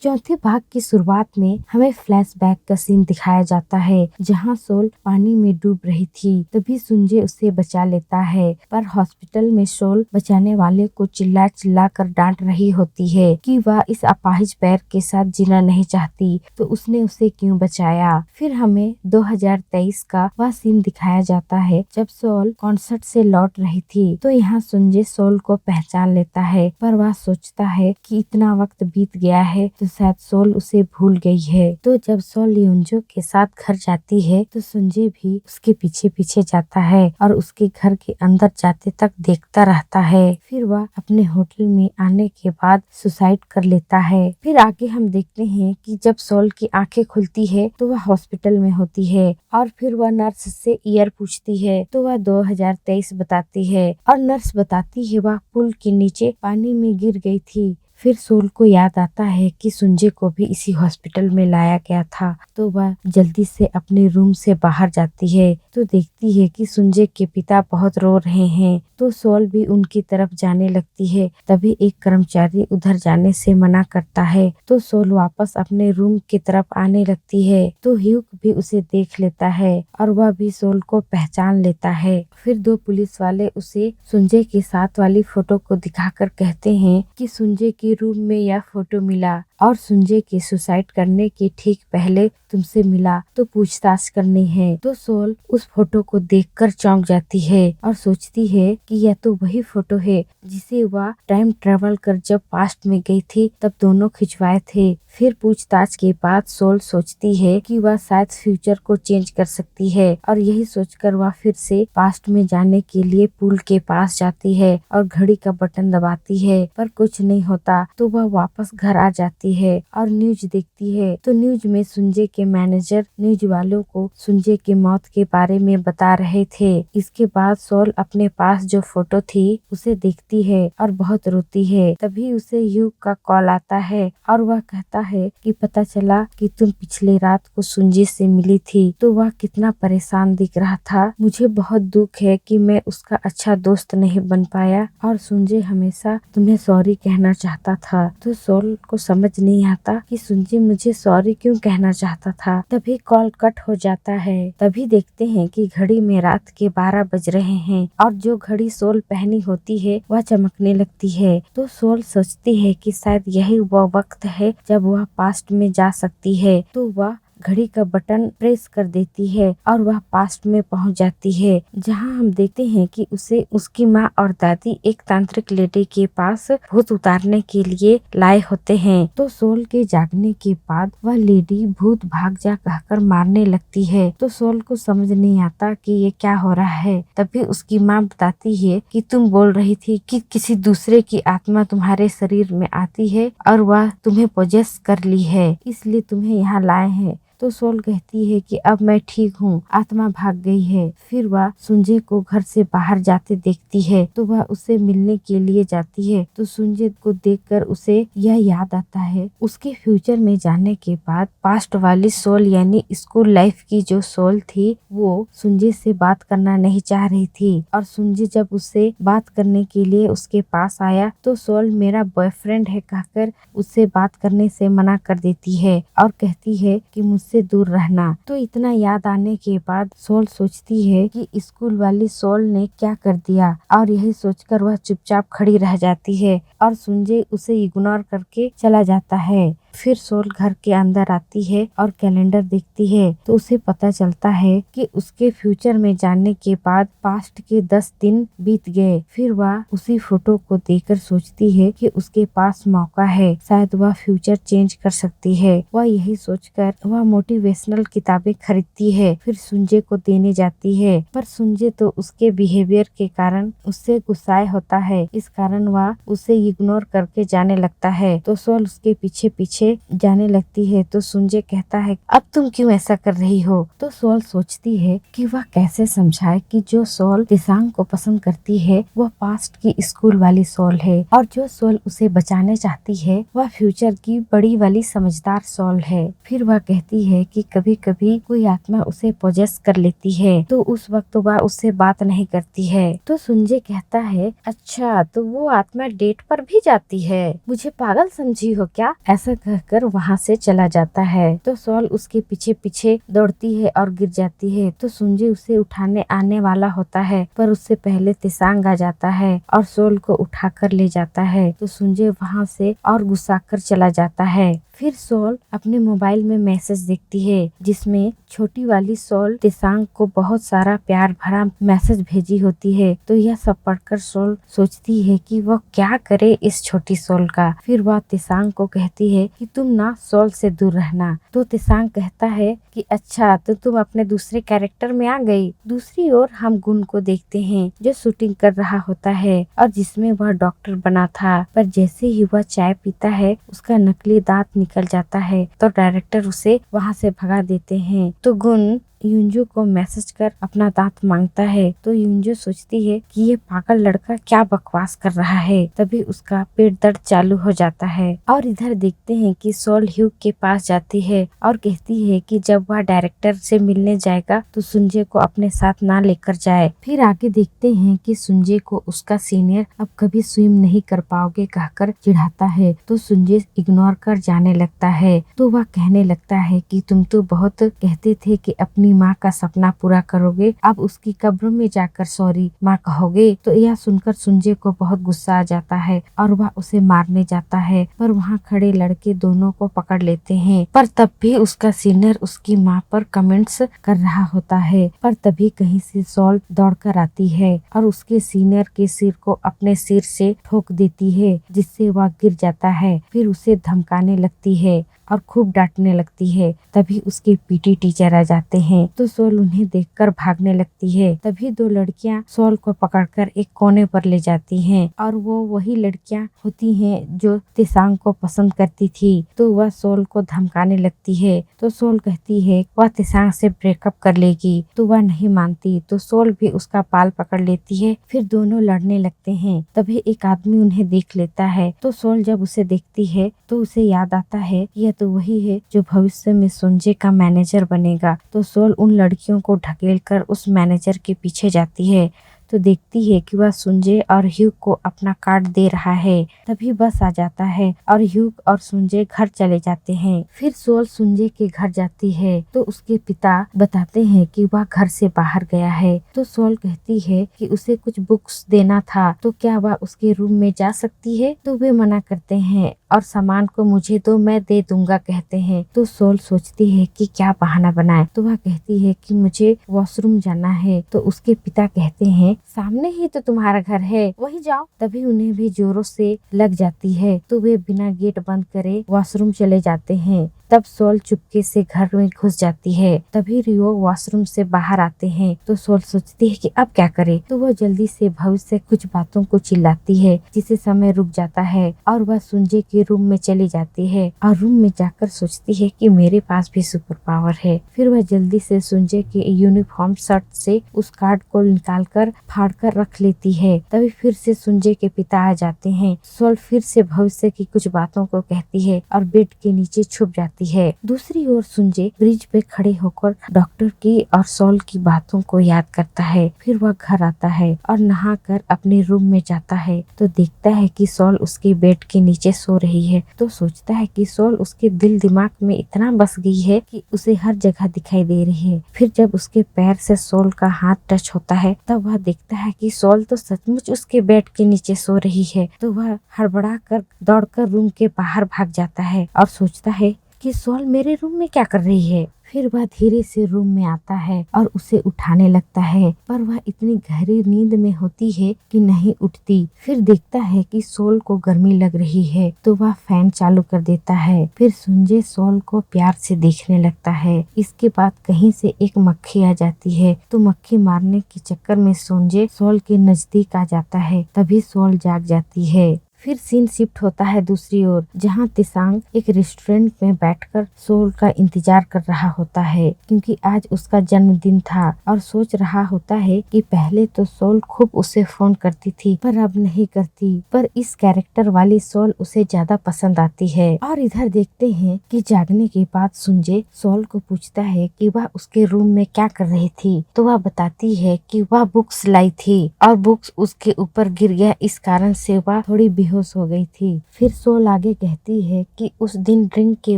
चौथे भाग की शुरुआत में हमें फ्लैशबैक का सीन दिखाया जाता है जहां सोल पानी में डूब रही थी। तभी सुंजे उसे बचा लेता है, पर हॉस्पिटल में सोल बचाने वाले को चिल्ला चिल्ला कर डांट रही होती है कि वह इस अपाहिज पैर के साथ जीना नहीं चाहती, तो उसने उसे क्यों बचाया। फिर हमें 2023 का वह सीन दिखाया जाता है जब सोल कॉन्सर्ट से लौट रही थी। तो यहाँ सुंजे सोल को पहचान लेता है, पर वह सोचता है कि इतना वक्त बीत गया है तो शायद सोल उसे भूल गई है। तो जब सोल योंजो के साथ घर जाती है तो सुंजे भी उसके पीछे पीछे जाता है और उसके घर के अंदर जाते तक देखता रहता है। फिर वह अपने होटल में आने के बाद सुसाइड कर लेता है। फिर आगे हम देखते हैं कि जब सोल की आंखें खुलती है तो वह हॉस्पिटल में होती है और फिर वह नर्स से ईयर पूछती है तो वह 2023 बताती है और नर्स बताती है वह पुल के नीचे पानी में गिर गई थी। फिर सोल को याद आता है कि सुंजे को भी इसी हॉस्पिटल में लाया गया था, तो वह जल्दी से अपने रूम से बाहर जाती है तो देखती है कि सुंजे के पिता बहुत रो रहे हैं। तो सोल भी उनकी तरफ जाने लगती है। तभी एक कर्मचारी उधर जाने से मना करता है तो सोल वापस अपने रूम की तरफ आने लगती है। तो ह्यूक भी उसे देख लेता है और वह भी सोल को पहचान लेता है। फिर दो पुलिस वाले उसे सुंजे के साथ वाली फोटो को दिखाकर कहते हैं कि सुंजे के रूम में यह फोटो मिला और सुंजे के सुसाइड करने के ठीक पहले तुमसे मिला, तो पूछताछ करनी है। तो सोल उस फोटो को देखकर चौंक जाती है और सोचती है कि यह तो वही फोटो है जिसे वह टाइम ट्रेवल कर जब पास्ट में गई थी तब दोनों खिंचवाए थे। फिर पूछताछ के बाद सोल सोचती है कि वह शायद फ्यूचर को चेंज कर सकती है और यही सोचकर वह फिर से पास्ट में जाने के लिए पुल के पास जाती है और घड़ी का बटन दबाती है, पर कुछ नहीं होता। तो वह वापस घर आ जाती है और न्यूज देखती है। तो न्यूज में सुंजे के मैनेजर न्यूज वालों को सुंजे के मौत के बारे में बता रहे थे। इसके बाद सोल अपने पास जो फोटो थी उसे देखती है और बहुत रोती है। तभी उसे ह्यूक का कॉल आता है और वह कहता है कि पता चला कि तुम पिछले रात को सुंजे से मिली थी। तो वह कितना परेशान दिख रहा था। मुझे बहुत दुख है कि मैं उसका अच्छा दोस्त नहीं बन पाया और सुंजे हमेशा तुम्हें सॉरी कहना चाहता था। तो सोल को समझ नहीं आता कि सुंजे मुझे सॉरी क्यों कहना चाहता था। तभी कॉल कट हो जाता है। तभी देखते हैं कि घड़ी में रात के 12 बज रहे हैं और जो घड़ी सोल पहनी होती है वह चमकने लगती है। तो सोल सोचती है कि शायद यही वह वक्त है जब वह पास्ट में जा सकती है। तो वह घड़ी का बटन प्रेस कर देती है और वह पास्ट में पहुंच जाती है, जहां हम देखते हैं कि उसे उसकी माँ और दादी एक तांत्रिक लेडी के पास भूत उतारने के लिए लाए होते हैं। तो सोल के जागने के बाद वह लेडी भूत भाग जा कहकर मारने लगती है। तो सोल को समझ नहीं आता कि ये क्या हो रहा है। तभी उसकी माँ बताती है कि तुम बोल रही थी कि किसी दूसरे की आत्मा तुम्हारे शरीर में आती है और वह तुम्हें पोजेस कर ली है, इसलिए तुम्हें यहाँ लाए हैं। तो सोल कहती है कि अब मैं ठीक हूँ, आत्मा भाग गई है। फिर वह सुंजे को घर से बाहर जाते देखती है तो वह उसे मिलने के लिए जाती है। तो सुंजे को देखकर उसे यह याद आता है उसके फ्यूचर में जाने के बाद पास्ट वाली सोल यानी स्कूल लाइफ की जो सोल थी वो सुंजे से बात करना नहीं चाह रही थी और सुंजे जब उससे बात करने के लिए उसके पास आया तो सोल मेरा बॉयफ्रेंड है कहकर उससे बात करने से मना कर देती है और कहती है कि मुझसे दूर रहना। तो इतना याद आने के बाद सोल सोचती है कि स्कूल वाली सोल ने क्या कर दिया और यही सोचकर वह चुपचाप खड़ी रह जाती है और सुंजे उसे इग्नोर करके चला जाता है। फिर सोल घर के अंदर आती है और कैलेंडर देखती है तो उसे पता चलता है कि उसके फ्यूचर में जाने के बाद पास्ट के 10 दिन बीत गए। फिर वह उसी फोटो को देखकर सोचती है कि उसके पास मौका है, शायद वह फ्यूचर चेंज कर सकती है। वह यही सोचकर वह मोटिवेशनल किताबें खरीदती है, फिर सुंजे को देने जाती है, पर सुंजे तो उसके बिहेवियर के कारण उससे गुस्साए होता है। इस कारण वह उसे इग्नोर करके जाने लगता है। तो सोल उसके पीछे पीछे जाने लगती है। तो सुंजे कहता है अब तुम क्यों ऐसा कर रही हो। तो सोल सोचती है कि वह कैसे समझाए कि जो सोल दिसांग को पसंद करती है वह पास्ट की स्कूल वाली सोल है और जो सोल उसे बचाने चाहती है वह फ्यूचर की बड़ी वाली समझदार सोल है। फिर वह कहती है कि कभी कभी कोई आत्मा उसे पोजेस कर लेती है तो उस वक्त वह उससे बात नहीं करती है। तो सुंजे कहता है अच्छा तो वो आत्मा डेट पर भी जाती है, मुझे पागल समझी हो क्या। ऐसा कहकर वहाँ से चला जाता है। तो सोल उसके पीछे पीछे दौड़ती है और गिर जाती है। तो सुंजे उसे उठाने आने वाला होता है, पर उससे पहले तेसांग आ जाता है और सोल को उठाकर ले जाता है। तो सुंजे वहाँ से और गुस्सा कर चला जाता है। फिर सोल अपने मोबाइल में मैसेज देखती है जिसमें छोटी वाली सोल तेसांग को बहुत सारा प्यार भरा मैसेज भेजी होती है। तो यह सब पढ़कर सोल सोचती है कि वह क्या करे इस छोटी सोल का। फिर वह तेसांग को कहती है कि तुम ना सोल से दूर रहना। तो तेसांग कहता है कि अच्छा, तो तुम अपने दूसरे कैरेक्टर में आ गई। दूसरी ओर हम गुन को देखते हैं जो शूटिंग कर रहा होता है और जिसमें वह डॉक्टर बना था, पर जैसे ही वह चाय पीता है उसका नकली दांत निकल जाता है। तो डायरेक्टर उसे वहाँ से भगा देते हैं। तो गुन युंजू को मैसेज कर अपना दांत मांगता है। तो युंजू सोचती है कि ये पागल लड़का क्या बकवास कर रहा है। तभी उसका पेट दर्द चालू हो जाता है और इधर देखते हैं कि सोल ह्यूग के पास जाती है और कहती है कि जब वह डायरेक्टर से मिलने जाएगा तो सुंजे को अपने साथ ना लेकर जाए। फिर आगे देखते हैं कि सुंजे को उसका सीनियर अब कभी स्विम नहीं कर पाओगे कहकर चिढ़ाता है। तो सुंजे इग्नोर कर जाने लगता है। तो वह कहने लगता है कि तुम तो बहुत कहते थे कि अपनी माँ का सपना पूरा करोगे, अब उसकी कब्र में जाकर सॉरी माँ कहोगे। तो यह सुनकर सुंजे को बहुत गुस्सा आ जाता है और वह उसे मारने जाता है, पर वहाँ खड़े लड़के दोनों को पकड़ लेते हैं। पर तब भी उसका सीनियर उसकी माँ पर कमेंट्स कर रहा होता है। पर तभी कहीं से सोल दौड़कर आती है और उसके सीनियर के सिर को अपने सिर से ठोक देती है, जिससे वह गिर जाता है। फिर उसे धमकाने लगती है और खूब डांटने लगती है। तभी उसके पीटी टीचर आ जाते हैं। तो सोल उन्हें देखकर भागने लगती है। तभी दो लड़कियां सोल को पकड़कर एक कोने पर ले जाती हैं और वो वही लड़कियां होती हैं जो तेसांग को पसंद करती थी। तो वह सोल को धमकाने लगती है। तो सोल कहती है वह तेसांग से ब्रेकअप कर लेगी। तो वह नहीं मानती। तो सोल भी उसका बाल पकड़ लेती है। फिर दोनों लड़ने लगते हैं। तभी एक आदमी उन्हें देख लेता है। तो सोल जब उसे देखती है तो उसे याद आता है यह तो वही है जो भविष्य में सुंजे का मैनेजर बनेगा। तो सोल उन लड़कियों को ढकेलकर उस मैनेजर के पीछे जाती है। तो देखती है कि वह सुंजे और ह्यूग को अपना कार्ड दे रहा है। तभी बस आ जाता है और ह्यूग और सुंजे घर चले जाते हैं। फिर सोल सुंजे के घर जाती है तो उसके पिता बताते हैं कि वह घर से बाहर गया है। तो सोल कहती है कि उसे कुछ बुक्स देना था, तो क्या वह उसके रूम में जा सकती है। तो वे मना करते हैं और सामान को मुझे दो, मैं दे दूंगा कहते हैं। तो सोल सोचती है कि क्या बहाना बनाए। तो वह कहती है कि मुझे वॉशरूम जाना है। तो उसके पिता कहते हैं सामने ही तो तुम्हारा घर है, वही जाओ। तभी उन्हें भी जोरों से लग जाती है। तो वे बिना गेट बंद करे वॉशरूम चले जाते हैं। तब सोल चुपके से घर में घुस जाती है। तभी रियो वॉशरूम से बाहर आते हैं। तो सोल सोचती है कि अब क्या करे। तो वह जल्दी से भविष्य से कुछ बातों को चिल्लाती है, जिससे समय रुक जाता है और वह सुंजे के रूम में चली जाती है और रूम में जाकर सोचती है कि मेरे पास भी सुपर पावर है। फिर वह जल्दी से सुंजे के यूनिफॉर्म शर्ट से उस कार्ड को निकालकर फाड़ कर रख लेती है। तभी फिर से सुंजे के पिता आ जाते हैं। सोल फिर से भविष्य की कुछ बातों को कहती है और बेड के नीचे छुप जाती है। दूसरी ओर सुंजे ब्रिज पे खड़े होकर डॉक्टर की और सोल की बातों को याद करता है। फिर वह घर आता है और नहाकर अपने रूम में जाता है। तो देखता है कि सोल उसके बेड के नीचे सो रही है। तो सोचता है कि सोल उसके दिल दिमाग में इतना बस गई है कि उसे हर जगह दिखाई दे रही है। फिर जब उसके पैर से सोल का हाथ टच होता है तब वह देखता है कि सोल तो सचमुच उसके बेड के नीचे सो रही है। तो वह हड़बड़ा कर दौड़कर रूम के बाहर भाग जाता है और सोचता है कि सोल मेरे रूम में क्या कर रही है। फिर वह धीरे से रूम में आता है और उसे उठाने लगता है, पर वह इतनी गहरी नींद में होती है कि नहीं उठती। फिर देखता है कि सोल को गर्मी लग रही है तो वह फैन चालू कर देता है। फिर सुंजे सोल को प्यार से देखने लगता है। इसके बाद कहीं से एक मक्खी आ जाती है। तो मक्खी मारने के चक्कर में सुंजे सोल के नजदीक आ जाता है। तभी सोल जाग जाती है। फिर सीन शिफ्ट होता है दूसरी ओर, जहाँ तेसांग एक रेस्टोरेंट में बैठकर सोल का इंतजार कर रहा होता है, क्योंकि आज उसका जन्मदिन था और सोच रहा होता है कि पहले तो सोल खूब उसे फोन करती थी पर अब नहीं करती, पर इस कैरेक्टर वाली सोल उसे ज्यादा पसंद आती है। और इधर देखते हैं कि जागने के बाद सुंजे सोल को पूछता है कि वह उसके रूम में क्या कर रही थी। तो वह बताती है कि वह बुक्स लाई थी और बुक्स उसके ऊपर गिर गया, इस कारण से वह थोड़ी बेहोश हो गई थी। फिर सोल आगे कहती है कि उस दिन ड्रिंक की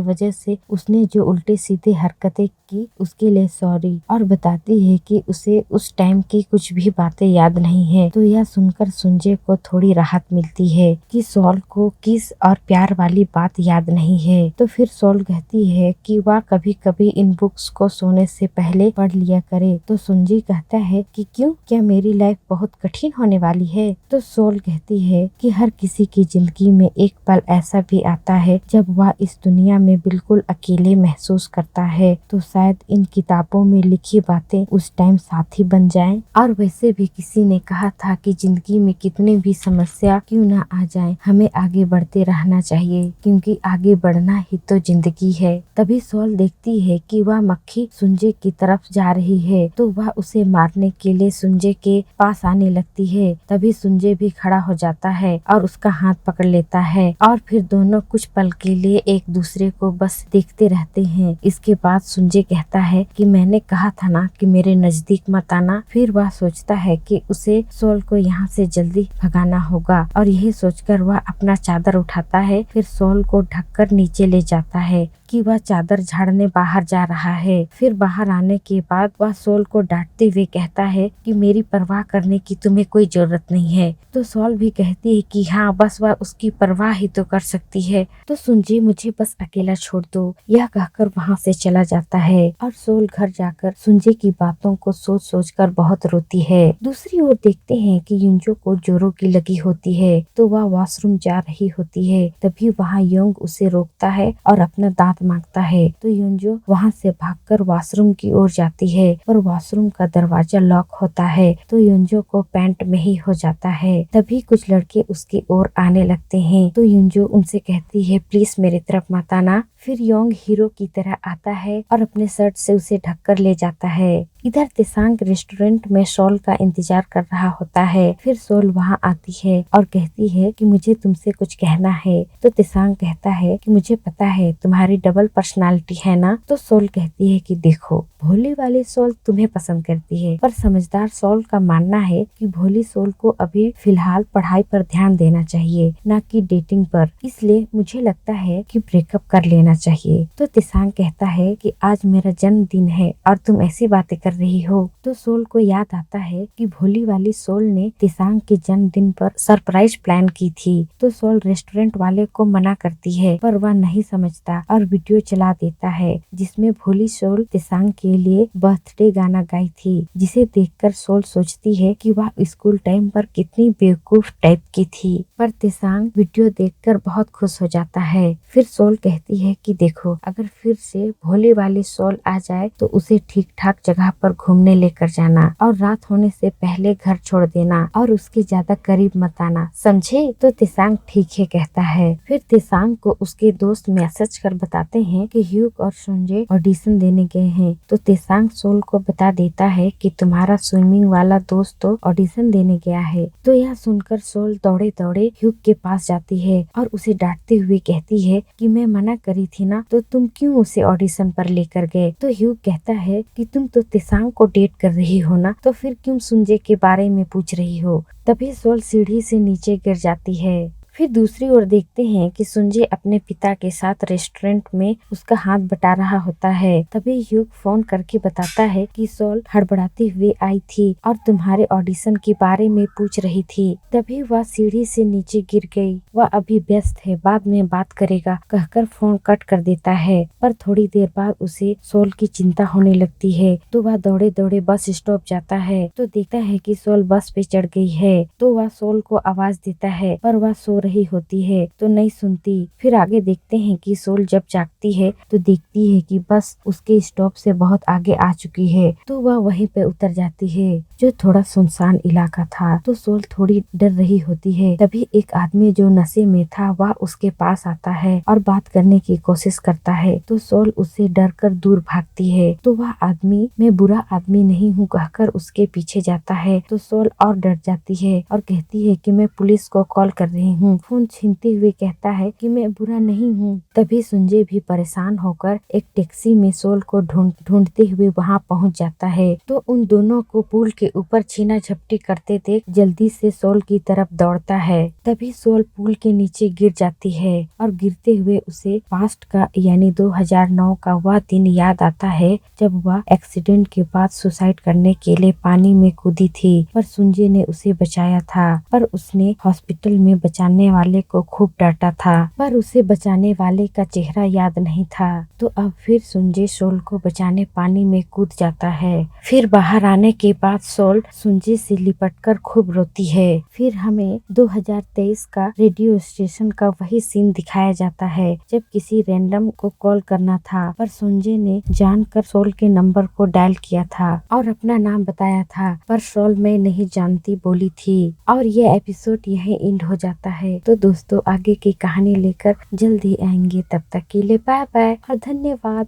वजह से उसने जो उल्टे सीधे हरकतें की उसके लिए सॉरी, और बताती है कि उसे उस टाइम की कुछ भी बातें याद नहीं है। तो यह सुनकर सुंजे को थोड़ी राहत मिलती है कि सोल को किस और प्यार वाली बात याद नहीं है। तो फिर सोल कहती है कि वह कभी कभी इन बुक्स को सोने से पहले पढ़ लिया करे। तो सुंजी कहता है कि क्यों, क्या मेरी लाइफ बहुत कठिन होने वाली है? तो सोल कहती है कि हर किसी की जिंदगी में एक पल ऐसा भी आता है जब वह इस दुनिया में बिल्कुल अकेले महसूस करता है। तो शायद इन किताबों में लिखी बातें उस टाइम साथी बन जाएं। और वैसे भी किसी ने कहा था कि जिंदगी में कितने भी समस्या क्यों ना आ जाएं, हमें आगे बढ़ते रहना चाहिए, क्योंकि आगे बढ़ना ही तो जिंदगी है। तभी सोल देखती है कि वह मक्खी सुंजे की तरफ जा रही है, तो वह उसे मारने के लिए सुंजे के पास आने लगती है। तभी सुंजे भी खड़ा हो जाता है और उसका हाथ पकड़ लेता है, और फिर दोनों कुछ पल के लिए एक दूसरे को बस देखते रहते हैं। इसके बाद सुंजे कहता है कि मैंने कहा था ना कि मेरे नजदीक मत आना। फिर वह सोचता है कि उसे सोल को यहाँ से जल्दी भगाना होगा, और यही सोचकर वह अपना चादर उठाता है, फिर सोल को ढककर नीचे ले जाता है कि वह चादर झाड़ने बाहर जा रहा है। फिर बाहर आने के बाद वह सोल को डांटते हुए कहता है कि मेरी परवाह करने की तुम्हें कोई जरूरत नहीं है। तो सोल भी कहती है कि हाँ, बस वह उसकी परवाह ही तो कर सकती है, तो सुंजी मुझे बस अकेला छोड़ दो, यह कहकर वहाँ से चला जाता है। और सोल घर जाकर सुंजी की बातों को सोच सोच कर बहुत रोती है। दूसरी ओर देखते हैं कि युंजो को जोरों की लगी होती है, तो वह वॉशरूम जा रही होती है। तभी वहाँ योंग उसे रोकता है और अपना दांत मांगता है। तो युंजो वहाँ से भागकर वॉशरूम की ओर जाती है, पर वॉशरूम का दरवाजा लॉक होता है, तो युंजो को पैंट में ही हो जाता है। तभी कुछ लड़के उसकी ओर आने लगते हैं, तो युंजो उनसे कहती है प्लीज मेरी तरफ मत आना। फिर योंग हीरो की तरह आता है और अपने शर्ट से उसे ढककर ले जाता है। इधर तेसांग रेस्टोरेंट में सोल का इंतजार कर रहा होता है। फिर सोल वहाँ आती है और कहती है कि मुझे तुमसे कुछ कहना है। तो तेसांग कहता है कि मुझे पता है तुम्हारी डबल पर्सनालिटी है ना। तो सोल कहती है कि देखो, भोली वाली सोल तुम्हें पसंद करती है, पर समझदार सोल का मानना है कि भोली सोल को अभी फिलहाल पढ़ाई पर ध्यान देना चाहिए, न कि डेटिंग पर। इसलिए मुझे लगता है कि ब्रेकअप कर लेना चाहिए। तो तेसांग कहता है कि आज मेरा जन्मदिन है और तुम ऐसी बातें कर रही हो। तो सोल को याद आता है कि भोली वाली सोल ने तेसांग के जन्मदिन पर सरप्राइज प्लान की थी। तो सोल रेस्टोरेंट वाले को मना करती है, पर वह नहीं समझता और वीडियो चला देता है जिसमें भोली सोल तेसांग के लिए बर्थडे गाना गाई थी, जिसे देखकर सोल सोचती है कि वह स्कूल टाइम पर कितनी बेवकूफ टाइप की थी। पर तेसांग वीडियो देखकर बहुत खुश हो जाता है। फिर सोल कहती है कि देखो, अगर फिर से भोली वाली सोल आ जाए तो उसे ठीक ठाक जगह पर घूमने लेकर जाना, और रात होने से पहले घर छोड़ देना, और उसके ज्यादा करीब मत आना, समझे? तो तेसांग ठीक है कहता है। फिर तेसांग को उसके दोस्त मैसेज कर बताते हैं कि ह्यूग और सुंजे ऑडिशन देने गए हैं। तो तेसांग सोल को बता देता है कि तुम्हारा स्विमिंग वाला दोस्त तो ऑडिशन देने गया है। तो यह सुनकर सोल दौड़े दौड़े ह्यूग के पास जाती है और उसे डांटते हुए कहती है कि मैं मना करी थी ना, तो तुम क्यों उसे ऑडिशन पर लेकर गए? तो ह्यूग कहता है कि तुम तो तेसांग को डेट कर रही हो ना, तो फिर क्यों सुंजे के बारे में पूछ रही हो? तभी सोल सीढ़ी से नीचे गिर जाती है। फिर दूसरी ओर देखते हैं कि सुंजे अपने पिता के साथ रेस्टोरेंट में उसका हाथ बटा रहा होता है। तभी ह्यूग फोन करके बताता है कि सोल हड़बड़ाते हुए आई थी और तुम्हारे ऑडिशन के बारे में पूछ रही थी। तभी वह सीढ़ी से नीचे गिर गई। वह अभी व्यस्त है, बाद में बात करेगा कहकर फोन कट कर देता है। पर थोड़ी देर बाद उसे सोल की चिंता होने लगती है, तो वह दौड़े दौड़े बस स्टॉप जाता है। तो देखता है कि सोल बस पे चढ़ गई है। तो वह सोल को आवाज देता है, पर वह सो रही होती है तो नहीं सुनती। फिर आगे देखते हैं कि सोल जब जागती है तो देखती है कि बस उसके स्टॉप से बहुत आगे आ चुकी है। तो वह वहीं पे उतर जाती है, जो थोड़ा सुनसान इलाका था। तो सोल थोड़ी डर रही होती है। तभी एक आदमी जो नशे में था वह उसके पास आता है और बात करने की कोशिश करता है। तो सोल उससे डर कर दूर भागती है। तो वह आदमी मैं बुरा आदमी नहीं हूँ कहकर उसके पीछे जाता है। तो सोल और डर जाती है और कहती है कि मैं पुलिस को कॉल कर रही हूँ। फोन छीनते हुए कहता है कि मैं बुरा नहीं हूँ। तभी सुंजय भी परेशान होकर एक टैक्सी में सोल को ढूंढते हुए वहाँ पहुँच जाता है। तो उन दोनों को पुल के ऊपर छीना झपटी करते देख जल्दी से सोल की तरफ दौड़ता है। तभी सोल पुल के नीचे गिर जाती है और गिरते हुए उसे पास्ट का यानी 2009 का वह दिन याद आता है जब वह एक्सीडेंट के बाद सुसाइड करने के लिए पानी में कूदी थी, पर सुंजय ने उसे बचाया था। पर उसने हॉस्पिटल में बचाने वाले को खूब डांटा था, पर उसे बचाने वाले का चेहरा याद नहीं था। तो अब फिर सुंजय सोल को बचाने पानी में कूद जाता है। फिर बाहर आने के बाद सोल सुंजय से लिपटकर खूब रोती है। फिर हमें 2023 का रेडियो स्टेशन का वही सीन दिखाया जाता है जब किसी रैंडम को कॉल करना था, पर सुंजय ने जानकर सोल के नंबर को डायल किया था और अपना नाम बताया था, पर सोल मैं नहीं जानती बोली थी। और ये एपिसोड यहीं एंड हो जाता है। तो दोस्तों आगे की कहानी लेकर जल्दी आएंगे, तब तक के लिए बाय बाय और धन्यवाद।